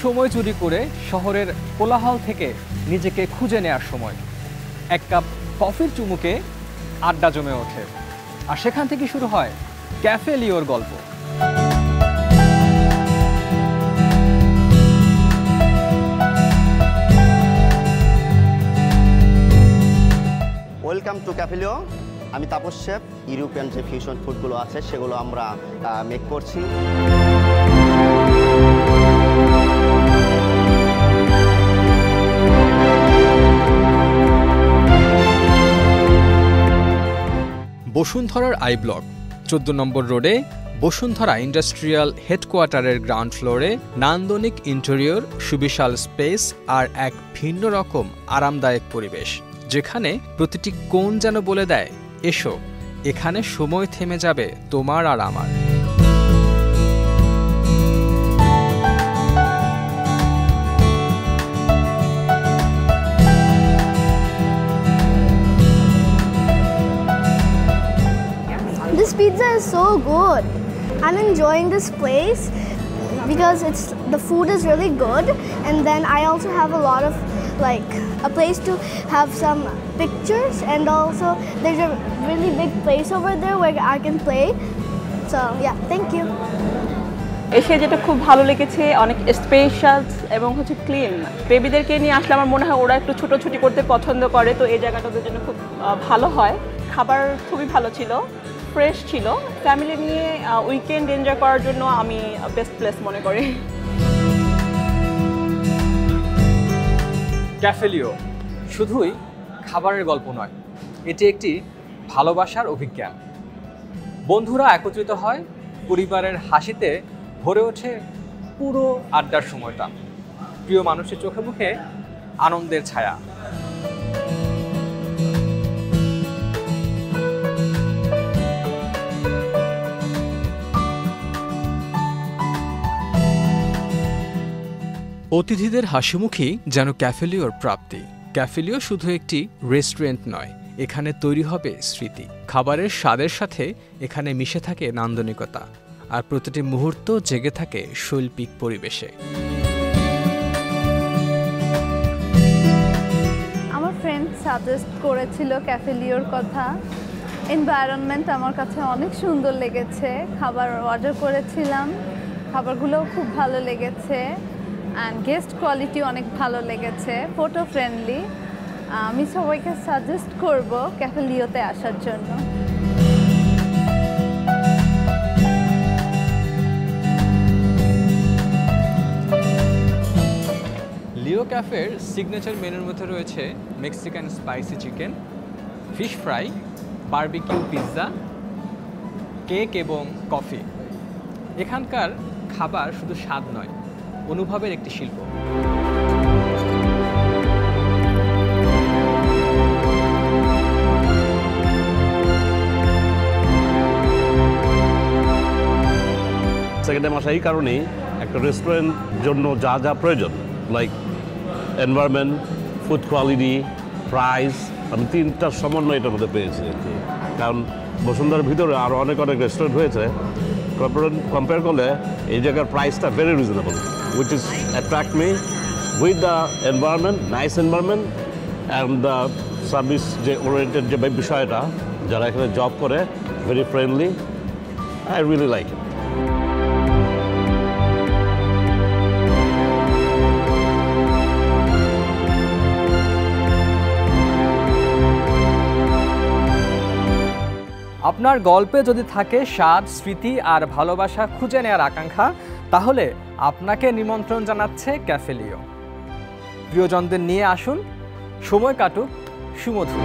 সময় চুরি করে শহরের কোলাহল থেকে নিজেকে খুঁজে নেওয়ার সময়। এক কাপ কফির চুমুকে আড্ডা জমে ওঠে, আর সেখান থেকে শুরু হয় ক্যাফে লিওর গল্প। ওয়েলকাম টু ক্যাফে লিও। আমি তাপস শেফ। ইউরোপিয়ান যে ফিউশন ফুডগুলো আছে সেগুলো আমরা মেক করছি। বসুন্ধরার আই ব্লক 14 নম্বর রোডে বসুন্ধরা ইন্ডাস্ট্রিয়াল হেডকোয়ার্টারের গ্রাউন্ড ফ্লোরে নান্দনিক ইন্টেরিয়র, সুবিশাল স্পেস আর এক ভিন্ন রকম আরামদায়ক পরিবেশ, যেখানে প্রতিটি কোণ যেন বলে দেয়, এসো, এখানে সময় থেমে যাবে তোমার আর আমার। This pizza is so good. I'm enjoying this place because the food is really good, and then I also have a lot of a place to have some pictures, and also there's a really big place over there where I can play. So yeah, thank you. এসে যেটা খুব ভালো লেগেছে, অনেক special এবং হচ্ছে clean. বেবিদেরকে নিয়ে আসলে আমার মনে হয় ওরা একটু ছোটাছুটি করতে পছন্দ করে, তো এই জায়গাটা ওদের জন্য খুব ভালো হয়। খাবার খুবই ভালো ছিল, ফ্রেশ ছিল। ফ্যামিলি নিয়ে উইকেন্ড এনজয় করার জন্য আমি বেস্ট প্লেস মনে করি। ক্যাফে লিও শুধুই খাবারের গল্প নয়, এটি একটি ভালোবাসার অভিজ্ঞান। বন্ধুরা একত্রিত হয়, পরিবারের হাসিতে ভরে ওঠে পুরো আড্ডার সময়টা। প্রিয় মানুষের চোখে মুখে আনন্দের ছায়া। অতিথিদের হাসিমুখী যেন ক্যাফে লিওর প্রাপ্তি। ক্যাফে লিও শুধু একটি রেস্টুরেন্ট নয়, এখানে তৈরি হবে স্মৃতি। খাবারের স্বাদের সাথে এখানে মিশে থাকে নান্দনিকতা, আর প্রতিটি মুহূর্ত জেগে থাকে শৈল্পিক পরিবেশে। আমার ফ্রেন্ড সাজেস্ট করেছিল ক্যাফে লিওর কথা। এনভায়রনমেন্ট আমার কাছে অনেক সুন্দর লেগেছে। খাবার অর্ডার করেছিলাম, খাবারগুলোও খুব ভালো লেগেছে, অ্যান্ড গেস্ট কোয়ালিটি অনেক ভালো লেগেছে, ফটো ফ্রেন্ডলি। আমি সবাইকে সাজেস্ট করব ক্যাফে লিওতে আসার জন্য। লিও ক্যাফের সিগনেচার মেনুর মধ্যে রয়েছে Mexican spicy chicken, fish fry, barbecue pizza, cake এবং কফি। এখানকার খাবার শুধু স্বাদ নয়, অনুভবের একটি শিল্প। সেকেন্ড টাইম আসা এই কারণেই, একটা রেস্টুরেন্ট জন্য যা যা প্রয়োজন, like environment, food quality, price, আমি তিনটার সমন্বয় এটার মধ্যে পেয়েছি আর কি। কারণ বসুন্ধরার ভিতরে আরও অনেক রেস্টুরেন্ট হয়েছে, কম্পেয়ার করলে এই জায়গার প্রাইসটা very reasonable, which is attract me with the environment, nice environment and the service যে ওরিয়েন্টেড যে বিষয়টা, যারা এখানে জব করে, very friendly. I really like it. আপনার গল্পে যদি থাকে স্বাদ, স্মৃতি আর ভালোবাসা খুঁজে নেওয়ার আকাঙ্ক্ষা, তাহলে আপনাকে নিমন্ত্রণ জানাচ্ছে ক্যাফে লিও। প্রিয়জনদের নিয়ে আসুন, সময় কাটুক সুমধুর।